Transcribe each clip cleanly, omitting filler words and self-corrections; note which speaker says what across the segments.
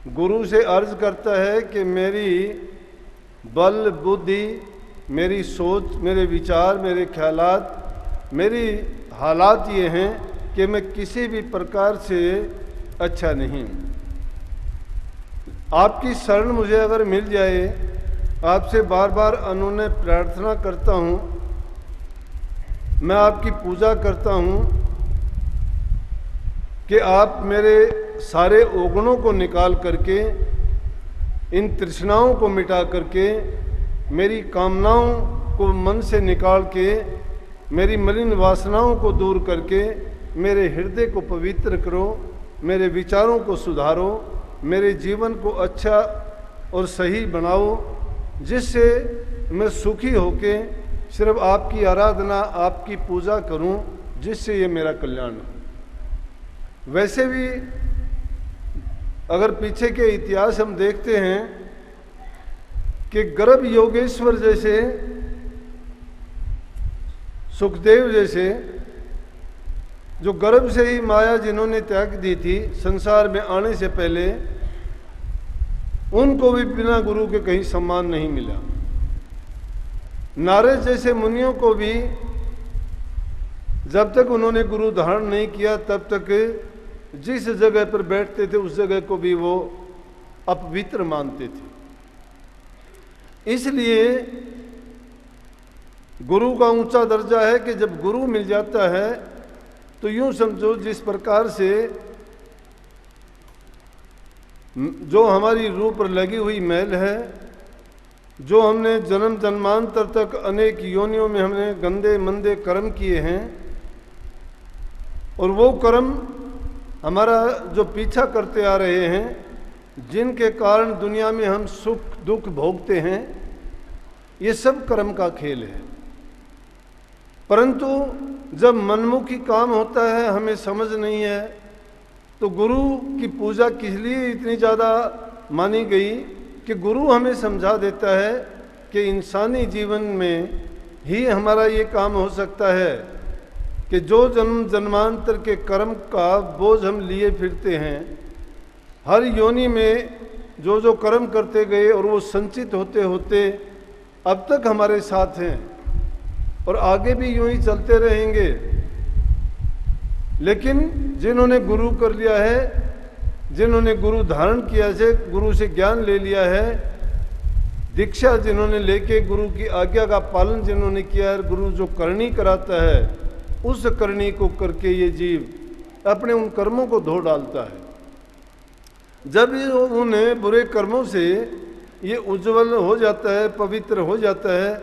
Speaker 1: गुरु से अर्ज करता है कि मेरी बल बुद्धि, मेरी सोच, मेरे विचार, मेरे ख्यालात, मेरी हालात ये हैं कि मैं किसी भी प्रकार से अच्छा नहीं हूँ। आपकी शरण मुझे अगर मिल जाए, आपसे बार बार अनुनय प्रार्थना करता हूँ, मैं आपकी पूजा करता हूँ कि आप मेरे सारे अवगुणों को निकाल करके, इन तृष्णाओं को मिटा करके, मेरी कामनाओं को मन से निकाल के, मेरी मलिन वासनाओं को दूर करके मेरे हृदय को पवित्र करो, मेरे विचारों को सुधारो, मेरे जीवन को अच्छा और सही बनाओ, जिससे मैं सुखी होके सिर्फ आपकी आराधना, आपकी पूजा करूं, जिससे ये मेरा कल्याण हो। वैसे भी अगर पीछे के इतिहास हम देखते हैं कि गर्भ योगेश्वर जैसे, सुखदेव जैसे, जो गर्भ से ही माया जिन्होंने त्याग दी थी संसार में आने से पहले, उनको भी बिना गुरु के कहीं सम्मान नहीं मिला। नारद जैसे मुनियों को भी जब तक उन्होंने गुरु धारण नहीं किया तब तक जिस जगह पर बैठते थे उस जगह को भी वो अपवित्र मानते थे। इसलिए गुरु का ऊंचा दर्जा है कि जब गुरु मिल जाता है तो यूं समझो जिस प्रकार से जो हमारी रूह पर लगी हुई मैल है, जो हमने जन्म जन्मांतर तक अनेक योनियों में हमने गंदे मंदे कर्म किए हैं, और वो कर्म हमारा जो पीछा करते आ रहे हैं, जिनके कारण दुनिया में हम सुख दुख भोगते हैं, ये सब कर्म का खेल है। परंतु जब मनमुखी काम होता है, हमें समझ नहीं है, तो गुरु की पूजा किस लिए इतनी ज़्यादा मानी गई कि गुरु हमें समझा देता है कि इंसानी जीवन में ही हमारा ये काम हो सकता है कि जो जन्म जन्मांतर के कर्म का बोझ हम लिए फिरते हैं, हर योनि में जो जो कर्म करते गए और वो संचित होते होते अब तक हमारे साथ हैं और आगे भी यूं ही चलते रहेंगे। लेकिन जिन्होंने गुरु कर लिया है, जिन्होंने गुरु धारण किया है, गुरु से ज्ञान ले लिया है, दीक्षा जिन्होंने लेके गुरु की आज्ञा का पालन जिन्होंने किया है, गुरु जो करनी कराता है उस करनी को करके ये जीव अपने उन कर्मों को धो डालता है। जब ये उन्हें बुरे कर्मों से ये उज्जवल हो जाता है, पवित्र हो जाता है,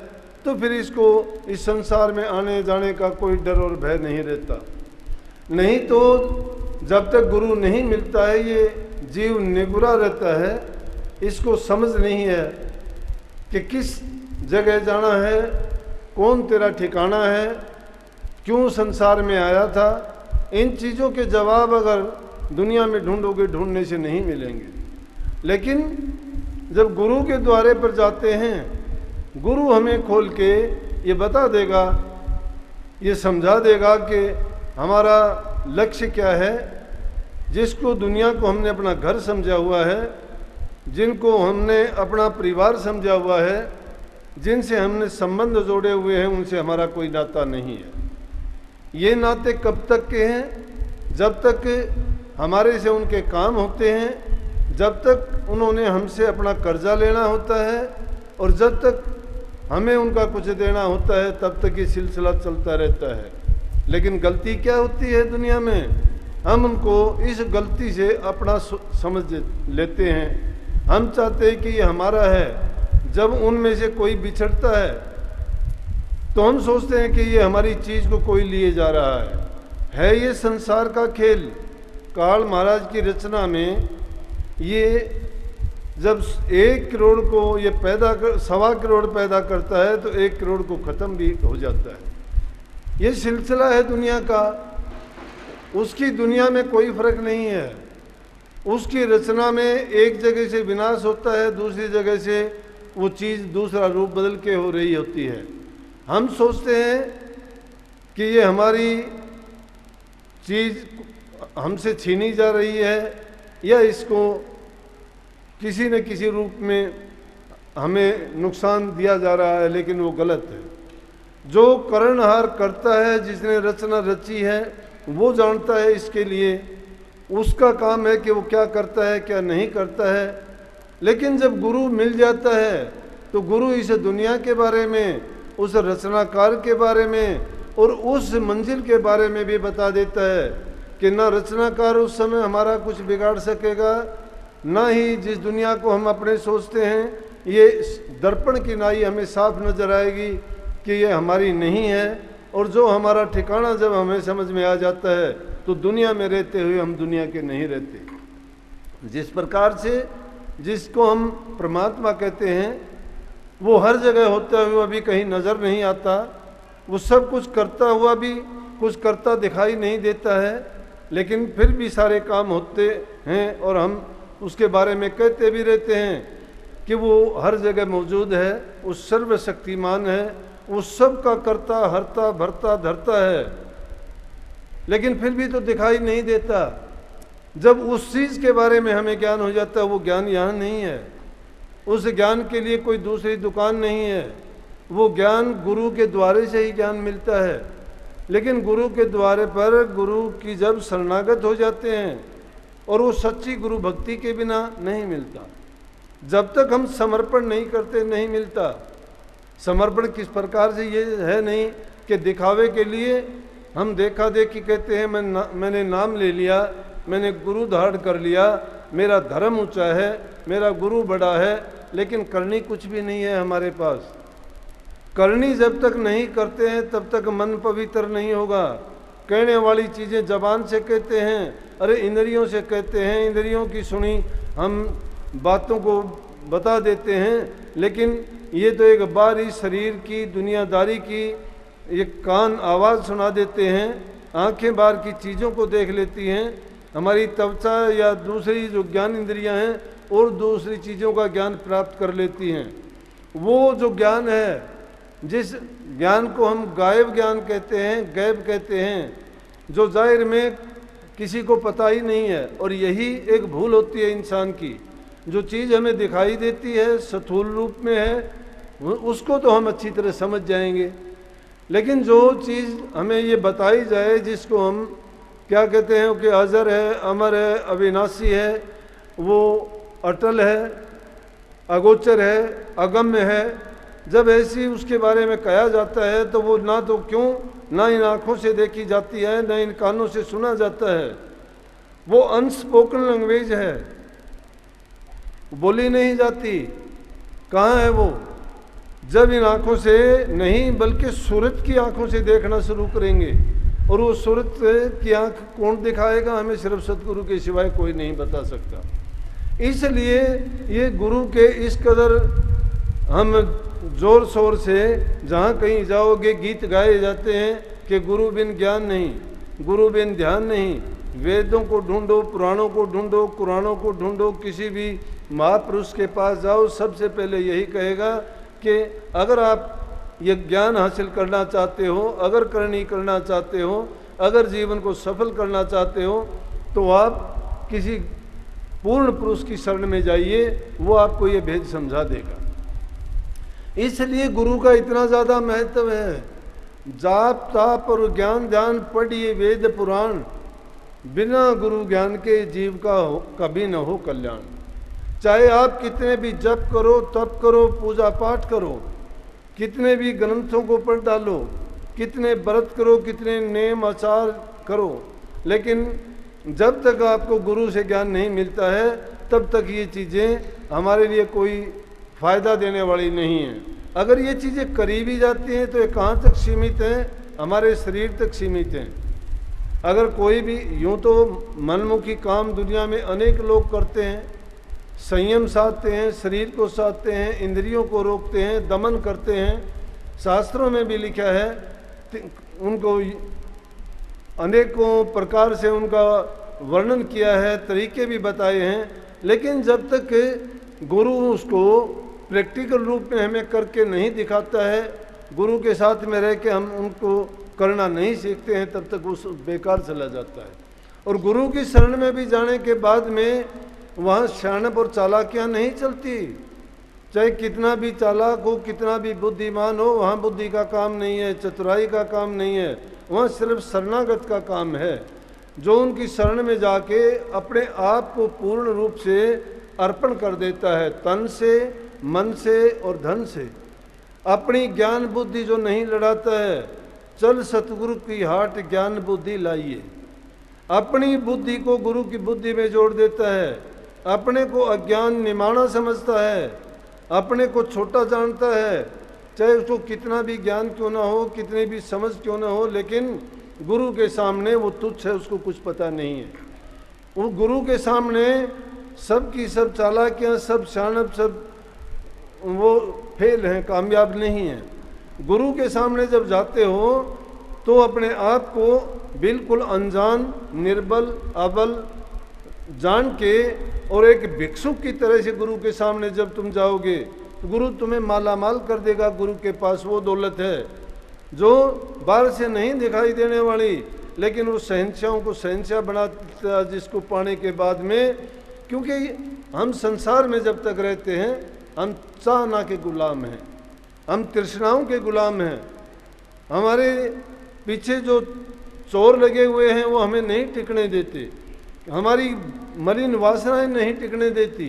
Speaker 1: तो फिर इसको इस संसार में आने जाने का कोई डर और भय नहीं रहता। नहीं तो जब तक गुरु नहीं मिलता है ये जीव निगुरा रहता है, इसको समझ नहीं है कि किस जगह जाना है, कौन तेरा ठिकाना है, क्यों संसार में आया था। इन चीज़ों के जवाब अगर दुनिया में ढूंढोगे, ढूंढने से नहीं मिलेंगे। लेकिन जब गुरु के द्वारे पर जाते हैं, गुरु हमें खोल के ये बता देगा, ये समझा देगा कि हमारा लक्ष्य क्या है। जिसको दुनिया को हमने अपना घर समझा हुआ है, जिनको हमने अपना परिवार समझा हुआ है, जिनसे हमने संबंध जोड़े हुए हैं, उनसे हमारा कोई नाता नहीं है। ये नाते कब तक के हैं? जब तक हमारे से उनके काम होते हैं, जब तक उन्होंने हमसे अपना कर्जा लेना होता है, और जब तक हमें उनका कुछ देना होता है, तब तक ये सिलसिला चलता रहता है। लेकिन गलती क्या होती है दुनिया में? हम उनको इस गलती से अपना समझ लेते हैं। हम चाहते हैं कि ये हमारा है। जब उनमें से कोई बिछड़ता है तो हम सोचते हैं कि ये हमारी चीज़ को कोई लिए जा रहा है। ये संसार का खेल। काल महाराज की रचना में ये जब 1 करोड़ को ये पैदा कर 1.25 करोड़ पैदा करता है तो 1 करोड़ को ख़त्म भी हो जाता है। ये सिलसिला है दुनिया का। उसकी दुनिया में कोई फर्क नहीं है। उसकी रचना में एक जगह से विनाश होता है, दूसरी जगह से वो चीज़ दूसरा रूप बदल के हो रही होती है। हम सोचते हैं कि ये हमारी चीज़ हमसे छीनी जा रही है, या इसको किसी न किसी रूप में हमें नुकसान दिया जा रहा है, लेकिन वो गलत है। जो करणहार करता है, जिसने रचना रची है, वो जानता है इसके लिए, उसका काम है कि वो क्या करता है क्या नहीं करता है। लेकिन जब गुरु मिल जाता है तो गुरु इस दुनिया के बारे में, उस रचनाकार के बारे में और उस मंजिल के बारे में भी बता देता है कि ना रचनाकार उस समय हमारा कुछ बिगाड़ सकेगा, ना ही जिस दुनिया को हम अपने सोचते हैं ये दर्पण की नाई हमें साफ नजर आएगी कि ये हमारी नहीं है। और जो हमारा ठिकाना जब हमें समझ में आ जाता है तो दुनिया में रहते हुए हम दुनिया के नहीं रहते। जिस प्रकार से जिसको हम परमात्मा कहते हैं वो हर जगह होता हुआ भी कहीं नज़र नहीं आता, वो सब कुछ करता हुआ भी कुछ करता दिखाई नहीं देता है, लेकिन फिर भी सारे काम होते हैं और हम उसके बारे में कहते भी रहते हैं कि वो हर जगह मौजूद है, वो सर्वशक्तिमान है, वो सब का करता हरता भरता धरता है, लेकिन फिर भी तो दिखाई नहीं देता। जब उस चीज़ के बारे में हमें ज्ञान हो जाता है, वो ज्ञान यहाँ नहीं है, उस ज्ञान के लिए कोई दूसरी दुकान नहीं है, वो ज्ञान गुरु के द्वारे से ही ज्ञान मिलता है। लेकिन गुरु के द्वारे पर गुरु की जब शरणागत हो जाते हैं, और वो सच्ची गुरु भक्ति के बिना नहीं मिलता। जब तक हम समर्पण नहीं करते नहीं मिलता। समर्पण किस प्रकार से, ये है नहीं कि दिखावे के लिए हम देखा देखी कहते हैं मैंने नाम ले लिया, मैंने गुरु धारण कर लिया, मेरा धर्म ऊंचा है, मेरा गुरु बड़ा है, लेकिन करनी कुछ भी नहीं है हमारे पास। करनी जब तक नहीं करते हैं तब तक मन पवित्र नहीं होगा। कहने वाली चीज़ें जबान से कहते हैं, अरे इंद्रियों से कहते हैं, इंद्रियों की सुनी हम बातों को बता देते हैं, लेकिन ये तो एक बाहरी शरीर की दुनियादारी की, ये कान आवाज़ सुना देते हैं, आंखें बाहर की चीज़ों को देख लेती हैं, हमारी त्वचा या दूसरी जो ज्ञान इंद्रियां हैं और दूसरी चीज़ों का ज्ञान प्राप्त कर लेती हैं। वो जो ज्ञान है, जिस ज्ञान को हम गायब ज्ञान कहते हैं, गैब कहते हैं, जो जाहिर में किसी को पता ही नहीं है, और यही एक भूल होती है इंसान की। जो चीज़ हमें दिखाई देती है स्थूल रूप में है, उसको तो हम अच्छी तरह समझ जाएंगे, लेकिन जो चीज़ हमें ये बताई जाए, जिसको हम क्या कहते हैं कि अजर है, अमर है, अविनाशी है, वो अटल है, अगोचर है, अगम्य है, जब ऐसी उसके बारे में कहा जाता है तो वो ना तो क्यों ना इन आँखों से देखी जाती है, ना इन कानों से सुना जाता है। वो अनस्पोकन लैंग्वेज है, बोली नहीं जाती। कहाँ है वो? जब इन आँखों से नहीं बल्कि सूरत की आँखों से देखना शुरू करेंगे, और वो सूरत की आँख कौन दिखाएगा? हमें सिर्फ सतगुरु के सिवाय कोई नहीं बता सकता। इसलिए ये गुरु के इस कदर हम जोर शोर से जहाँ कहीं जाओगे गीत गाए जाते हैं कि गुरु बिन ज्ञान नहीं, गुरु बिन ध्यान नहीं। वेदों को ढूंढो, पुराणों को ढूंढो, कुरानों को ढूंढो, किसी भी महापुरुष के पास जाओ, सबसे पहले यही कहेगा कि अगर आप ये ज्ञान हासिल करना चाहते हो, अगर करनी करना चाहते हो, अगर जीवन को सफल करना चाहते हो, तो आप किसी पूर्ण पुरुष की शरण में जाइए, वो आपको ये भेद समझा देगा। इसलिए गुरु का इतना ज़्यादा महत्व है। जाप ताप और ज्ञान ध्यान पढ़िए वेद पुराण, बिना गुरु ज्ञान के जीव का कभी न हो कल्याण। चाहे आप कितने भी जप करो, तप करो, पूजा पाठ करो, कितने भी ग्रंथों को पढ़ डालो, कितने व्रत करो, कितने नेम आचार करो, लेकिन जब तक आपको गुरु से ज्ञान नहीं मिलता है तब तक ये चीज़ें हमारे लिए कोई फ़ायदा देने वाली नहीं है। अगर ये चीज़ें करीबी जाती हैं तो ये कहाँ तक सीमित हैं? हमारे शरीर तक सीमित हैं। अगर कोई भी, यूँ तो मनमुखी काम दुनिया में अनेक लोग करते हैं, संयम साधते हैं, शरीर को साधते हैं, इंद्रियों को रोकते हैं, दमन करते हैं। शास्त्रों में भी लिखा है, उनको अनेकों प्रकार से उनका वर्णन किया है, तरीके भी बताए हैं, लेकिन जब तक गुरु उसको प्रैक्टिकल रूप में हमें करके नहीं दिखाता है, गुरु के साथ में रह के हम उनको करना नहीं सीखते हैं, तब तक उस बेकार चला जाता है। और गुरु की शरण में भी जाने के बाद में वहाँ शाणप और चालाकियाँ नहीं चलती। चाहे कितना भी चालाक हो, कितना भी बुद्धिमान हो, वहाँ बुद्धि का काम नहीं है, चतुराई का काम नहीं है, वहाँ सिर्फ शरणागत का काम है। जो उनकी शरण में जाके अपने आप को पूर्ण रूप से अर्पण कर देता है, तन से, मन से और धन से। अपनी ज्ञान बुद्धि जो नहीं लड़ाता है, चल सतगुरु की हाट ज्ञान बुद्धि लाइए। अपनी बुद्धि को गुरु की बुद्धि में जोड़ देता है, अपने को अज्ञान निमाना समझता है, अपने को छोटा जानता है, चाहे उसको कितना भी ज्ञान क्यों ना हो, कितनी भी समझ क्यों ना हो, लेकिन गुरु के सामने वो तुच्छ है, उसको कुछ पता नहीं है। वो गुरु के सामने सब की सब चालाकियाँ, सब शानब, सब वो फेल हैं, कामयाब नहीं हैं। गुरु के सामने जब जाते हो तो अपने आप को बिल्कुल अनजान, निर्बल, अबल जान के और एक भिक्षुक की तरह से गुरु के सामने जब तुम जाओगे तो गुरु तुम्हें माला माल कर देगा। गुरु के पास वो दौलत है जो बाहर से नहीं दिखाई देने वाली, लेकिन वो शहंशाहों को शहंशाह बनाता, जिसको पाने के बाद में, क्योंकि हम संसार में जब तक रहते हैं हम चाहना के गुलाम हैं, हम तृष्णाओं के गुलाम हैं। हमारे पीछे जो चोर लगे हुए हैं वो हमें नहीं टिकने देते, हमारी मलिन वासनाएं नहीं टिकने देती।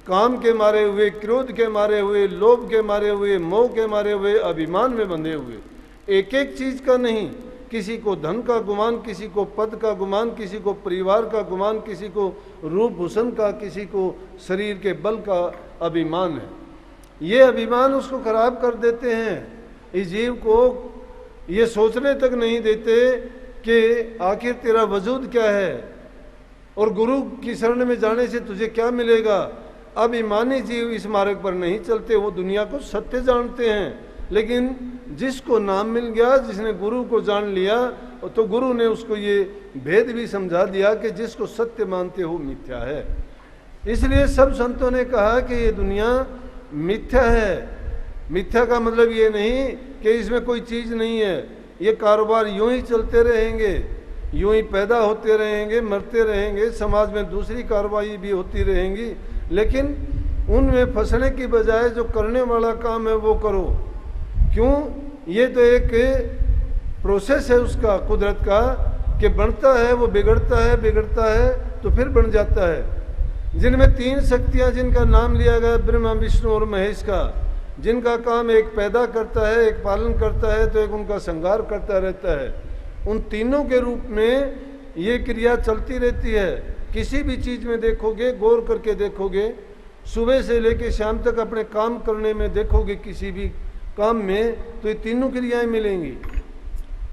Speaker 1: काम के मारे हुए, क्रोध के मारे हुए, लोभ के मारे हुए, मोह के मारे हुए, अभिमान में बंधे हुए, एक एक चीज का नहीं, किसी को धन का गुमान, किसी को पद का गुमान, किसी को परिवार का गुमान, किसी को रूप हुसन का, किसी को शरीर के बल का अभिमान है। ये अभिमान उसको खराब कर देते हैं। इस जीव को ये सोचने तक नहीं देते कि आखिर तेरा वजूद क्या है और गुरु की शरण में जाने से तुझे क्या मिलेगा। अभिमानी जीव इस मार्ग पर नहीं चलते, वो दुनिया को सत्य जानते हैं, लेकिन जिसको नाम मिल गया, जिसने गुरु को जान लिया, तो गुरु ने उसको ये भेद भी समझा दिया कि जिसको सत्य मानते हो मिथ्या है। इसलिए सब संतों ने कहा कि ये दुनिया मिथ्या है। मिथ्या का मतलब ये नहीं कि इसमें कोई चीज़ नहीं है, ये कारोबार यूं ही चलते रहेंगे, यूं ही पैदा होते रहेंगे, मरते रहेंगे, समाज में दूसरी कार्रवाई भी होती रहेंगी, लेकिन उनमें फंसने की बजाय जो करने वाला काम है वो करो। क्यों? ये तो एक प्रोसेस है उसका, कुदरत का, कि बनता है वो बिगड़ता है, बिगड़ता है तो फिर बन जाता है। जिनमें तीन शक्तियां, जिनका नाम लिया गया ब्रह्मा, विष्णु और महेश का, जिनका काम एक पैदा करता है, एक पालन करता है, तो एक उनका संहार करता रहता है। उन तीनों के रूप में ये क्रिया चलती रहती है। किसी भी चीज़ में देखोगे, गौर करके देखोगे, सुबह से लेकर शाम तक अपने काम करने में देखोगे, किसी भी काम में, तो ये तीनों क्रियाएं मिलेंगी।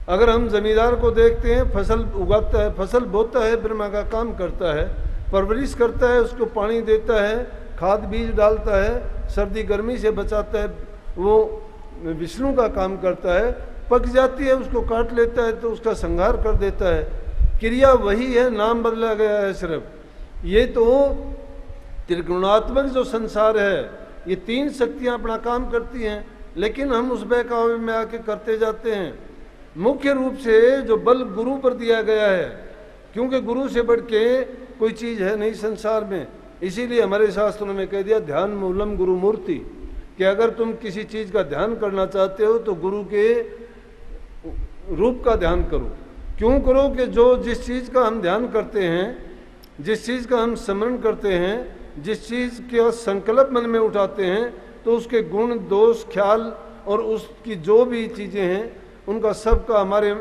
Speaker 1: अगर हम जमींदार को देखते हैं, फसल उगाता है, फसल बोता है, ब्रह्मा का काम करता है, परवरिश करता है, उसको पानी देता है, खाद बीज डालता है, सर्दी गर्मी से बचाता है, वो विष्णु का काम करता है। पक जाती है उसको काट लेता है तो उसका संहार कर देता है। क्रिया वही है, नाम बदला गया है सिर्फ। ये तो त्रिगुणात्मक जो संसार है, ये तीन शक्तियां अपना काम करती हैं, लेकिन हम उस बहकावे में आके करते जाते हैं। मुख्य रूप से जो बल गुरु पर दिया गया है, क्योंकि गुरु से बढ़ के कोई चीज़ है नहीं संसार में। इसीलिए हमारे शास्त्रों में कह दिया ध्यान मूलम गुरु मूर्ति, कि अगर तुम किसी चीज़ का ध्यान करना चाहते हो तो गुरु के रूप का ध्यान करो। क्यों करो? कि जो जिस चीज़ का हम ध्यान करते हैं, जिस चीज़ का हम स्मरण करते हैं, जिस चीज़ का संकल्प मन में उठाते हैं, तो उसके गुण, दोष, ख्याल और उसकी जो भी चीज़ें हैं, उनका सबका हमारे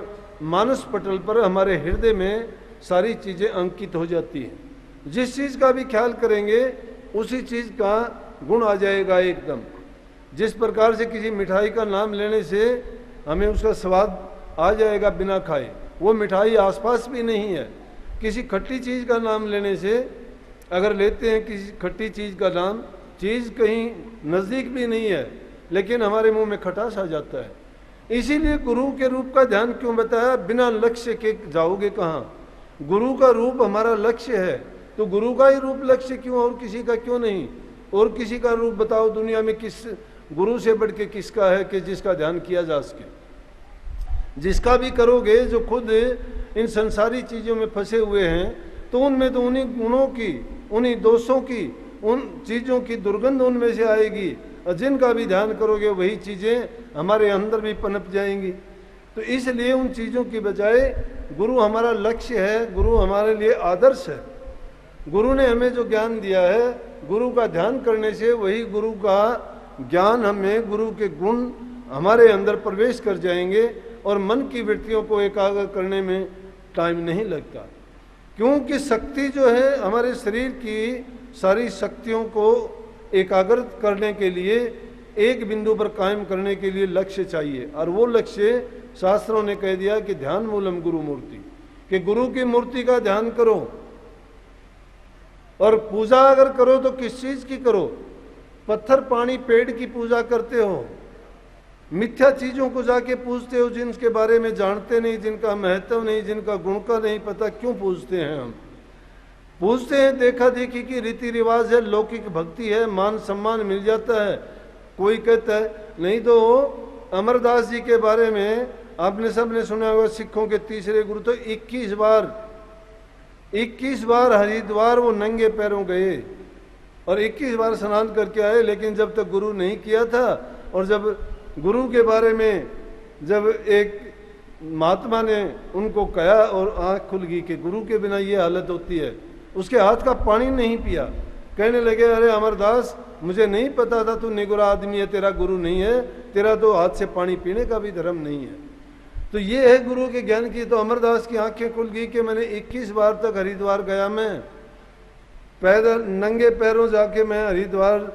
Speaker 1: मानस पटल पर, हमारे हृदय में सारी चीज़ें अंकित हो जाती हैं। जिस चीज़ का भी ख्याल करेंगे उसी चीज़ का गुण आ जाएगा एकदम। जिस प्रकार से किसी मिठाई का नाम लेने से हमें उसका स्वाद आ जाएगा बिना खाए, वो मिठाई आसपास भी नहीं है। किसी खट्टी चीज़ का नाम लेने से, अगर लेते हैं किसी खट्टी चीज़ का नाम, चीज़ कहीं नज़दीक भी नहीं है, लेकिन हमारे मुंह में खटास आ जाता है। इसीलिए गुरु के रूप का ध्यान क्यों बताया? बिना लक्ष्य के जाओगे कहाँ? गुरु का रूप हमारा लक्ष्य है, तो गुरु का ही रूप लक्ष्य क्यों, और किसी का क्यों नहीं? और किसी का रूप बताओ दुनिया में, किस गुरु से बढ़ के किसका है कि जिसका ध्यान किया जा सके? जिसका भी करोगे, जो खुद इन संसारी चीज़ों में फंसे हुए हैं, तो उनमें तो उन्हीं गुणों की उन्हीं दोषों की, उन चीज़ों की दुर्गंध उनमें से आएगी, और जिनका भी ध्यान करोगे वही चीज़ें हमारे अंदर भी पनप जाएंगी। तो इसलिए उन चीज़ों की बजाय गुरु हमारा लक्ष्य है, गुरु हमारे लिए आदर्श है। गुरु ने हमें जो ज्ञान दिया है, गुरु का ध्यान करने से वही गुरु का ज्ञान हमें, गुरु के गुण हमारे अंदर प्रवेश कर जाएंगे, और मन की वृत्तियों को एकाग्र करने में टाइम नहीं लगता। क्योंकि शक्ति जो है हमारे शरीर की सारी शक्तियों को एकाग्र करने के लिए, एक बिंदु पर कायम करने के लिए लक्ष्य चाहिए, और वो लक्ष्य शास्त्रों ने कह दिया कि ध्यान मूलम गुरु मूर्ति, कि गुरु की मूर्ति का ध्यान करो। और पूजा अगर करो तो किस चीज की करो? पत्थर पानी पेड़ की पूजा करते हो, मिथ्या चीजों को जाके पूजते हो, जिनके बारे में जानते नहीं, जिनका महत्व नहीं, जिनका गुण का नहीं पता, क्यों पूजते हैं? हम पूजते हैं देखा देखी की रीति रिवाज है, लौकिक भक्ति है, मान सम्मान मिल जाता है। कोई कहता है नहीं तो अमरदास जी के बारे में आपने सबने सुना होगा, सिखों के तीसरे गुरु, तो 21 बार हरिद्वार वो नंगे पैरों गए और 21 बार स्नान करके आए, लेकिन जब तक गुरु नहीं किया था। और जब गुरु के बारे में जब एक महात्मा ने उनको कहा और आंख खुल गई कि गुरु के बिना ये हालत होती है, उसके हाथ का पानी नहीं पिया। कहने लगे अरे अमरदास, मुझे नहीं पता था तू निगुरा आदमी है, तेरा गुरु नहीं है, तेरा तो हाथ से पानी पीने का भी धर्म नहीं है। तो ये है गुरु के ज्ञान की। तो अमरदास की आंखें खुल गई कि मैंने 21 बार तक हरिद्वार गया, मैं पैदल नंगे पैरों जाके मैं हरिद्वार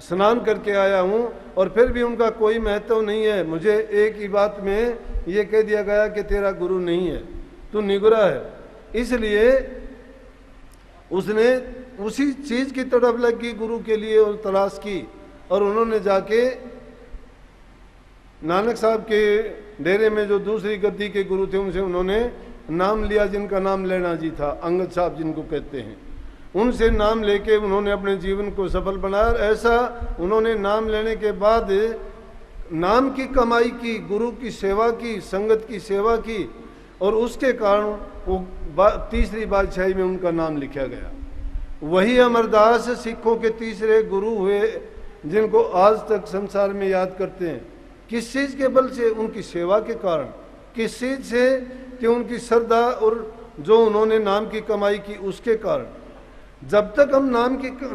Speaker 1: स्नान करके आया हूँ, और फिर भी उनका कोई महत्व नहीं है। मुझे एक ही बात में ये कह दिया गया कि तेरा गुरु नहीं है, तू निगुरा है। इसलिए उसने उसी चीज की तरफ लगी गुरु के लिए और तलाश की, और उन्होंने जाके नानक साहब के डेरे में जो दूसरी गद्दी के गुरु थे उनसे उन्होंने नाम लिया, जिनका नाम लेना जी था, अंगद साहब जिनको कहते हैं। उनसे नाम लेके उन्होंने अपने जीवन को सफल बनाया। ऐसा उन्होंने नाम लेने के बाद नाम की कमाई की, गुरु की सेवा की, संगत की सेवा की, और उसके कारण वो तीसरी बादशाही में उनका नाम लिखा गया। वही अमरदास सिखों के तीसरे गुरु हुए, जिनको आज तक संसार में याद करते हैं। किस चीज के बल से? उनकी सेवा के कारण। किस चीज से? कि उनकी श्रद्धा और जो उन्होंने नाम की कमाई की उसके कारण। जब तक हम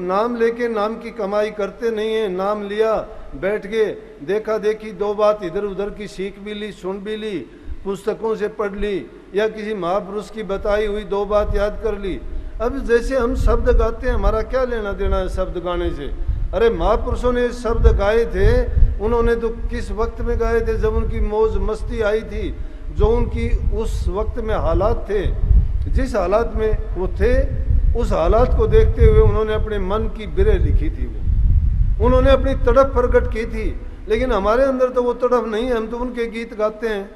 Speaker 1: नाम लेके नाम की कमाई करते नहीं है, नाम लिया, बैठ गए, देखा देखी, दो बात इधर उधर की सीख भी ली, सुन भी ली, पुस्तकों से पढ़ ली, या किसी महापुरुष की बताई हुई दो बात याद कर ली। अब जैसे हम शब्द गाते हैं, हमारा क्या लेना देना है शब्द गाने से? अरे महापुरुषों ने शब्द गाए थे, उन्होंने तो किस वक्त में गाए थे? जब उनकी मौज मस्ती आई थी, जो उनकी उस वक्त में हालात थे, जिस हालात में वो थे, उस हालात को देखते हुए उन्होंने अपने मन की बिरह लिखी थी। वो उन्होंने अपनी तड़प प्रकट की थी। लेकिन हमारे अंदर तो वो तड़प नहीं है, हम तो उनके गीत गाते हैं।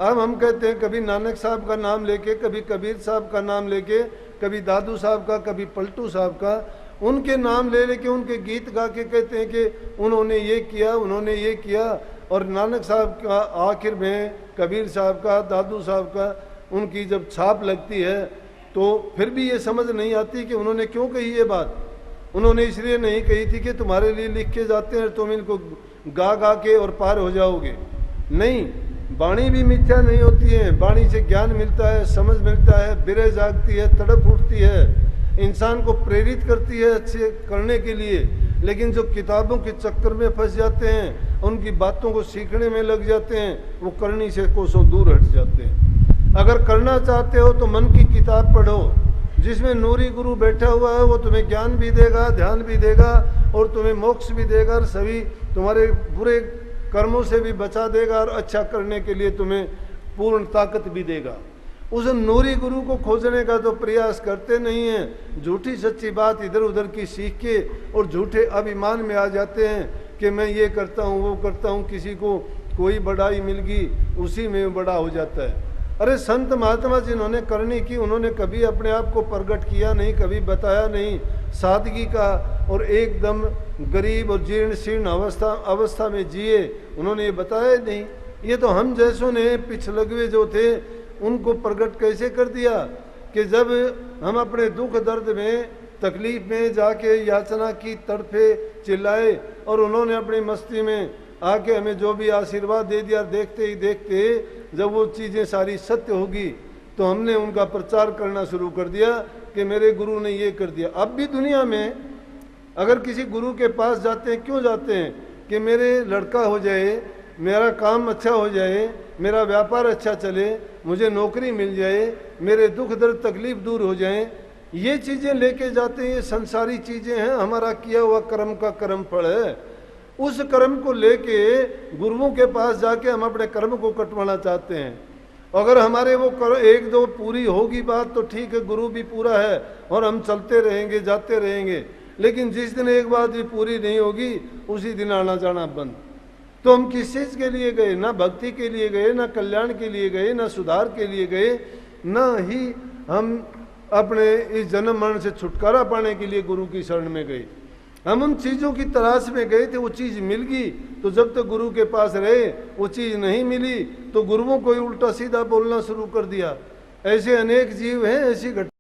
Speaker 1: अब हम कहते हैं कभी नानक साहब का नाम लेके, कभी कबीर साहब का नाम लेके, कभी दादू साहब का, कभी पलटू साहब का, उनके नाम ले लेके उनके गीत गा के कहते हैं कि उन्होंने ये किया, उन्होंने ये किया। और नानक साहब का आखिर में, कबीर साहब का, दादू साहब का, उनकी जब छाप लगती है तो फिर भी ये समझ नहीं आती कि उन्होंने क्यों कही ये बात। उन्होंने इसलिए नहीं कही थी कि तुम्हारे लिए लिख के जाते हैं, तुम इनको गा गा के और पार हो जाओगे। नहीं, वाणी भी मिथ्या नहीं होती है। वाणी से ज्ञान मिलता है, समझ मिलता है, बिरह जागती है, तड़प उठती है, इंसान को प्रेरित करती है अच्छे करने के लिए। लेकिन जो किताबों के चक्कर में फंस जाते हैं, उनकी बातों को सीखने में लग जाते हैं, वो करनी से कोसों दूर हट जाते हैं। अगर करना चाहते हो तो मन की किताब पढ़ो, जिसमें नूरी गुरु बैठा हुआ है। वो तुम्हें ज्ञान भी देगा, ध्यान भी देगा, और तुम्हें मोक्ष भी देगा, और सभी तुम्हारे बुरे कर्मों से भी बचा देगा, और अच्छा करने के लिए तुम्हें पूर्ण ताकत भी देगा। उस नूरी गुरु को खोजने का तो प्रयास करते नहीं हैं। झूठी सच्ची बात इधर उधर की सीख के और झूठे अभिमान में आ जाते हैं कि मैं ये करता हूँ, वो करता हूँ, किसी को कोई बड़ाई मिल गई, उसी में बड़ा हो जाता है। अरे संत महात्मा जिन्होंने करनी की, उन्होंने कभी अपने आप को प्रकट किया नहीं, कभी बताया नहीं, सादगी का, और एकदम गरीब और जीर्ण शीर्ण अवस्था में जिए, उन्होंने ये बताया नहीं। ये तो हम जैसों ने पिछलगवे जो थे उनको प्रकट कैसे कर दिया कि जब हम अपने दुख दर्द में तकलीफ में जाके याचना की, तड़फे, चिल्लाए, और उन्होंने अपनी मस्ती में आके हमें जो भी आशीर्वाद दे दिया। देखते ही देखते जब वो चीज़ें सारी सत्य होगी तो हमने उनका प्रचार करना शुरू कर दिया कि मेरे गुरु ने ये कर दिया। अब भी दुनिया में अगर किसी गुरु के पास जाते हैं, क्यों जाते हैं? कि मेरे लड़का हो जाए, मेरा काम अच्छा हो जाए, मेरा व्यापार अच्छा चले, मुझे नौकरी मिल जाए, मेरे दुख दर्द तकलीफ दूर हो जाए, ये चीज़ें लेके जाते हैं। ये संसारी चीज़ें हैं, हमारा किया हुआ कर्म का कर्म फल है। उस कर्म को लेके गुरुओं के पास जाके हम अपने कर्म को कटवाना चाहते हैं। अगर हमारे वो एक दो पूरी होगी बात तो ठीक है, गुरु भी पूरा है और हम चलते रहेंगे, जाते रहेंगे। लेकिन जिस दिन एक बात भी पूरी नहीं होगी उसी दिन आना जाना बंद। तो हम किस चीज़ के लिए गए? ना भक्ति के लिए गए, ना कल्याण के लिए गए, ना सुधार के लिए गए, ना ही हम अपने इस जन्म मरण से छुटकारा पाने के लिए गुरु की शरण में गए। हम उन चीज़ों की तलाश में गए थे, वो चीज़ मिल गई तो जब तक गुरु के पास रहे, वो चीज़ नहीं मिली तो गुरुओं को ही उल्टा सीधा बोलना शुरू कर दिया। ऐसे अनेक जीव हैं, ऐसी घटना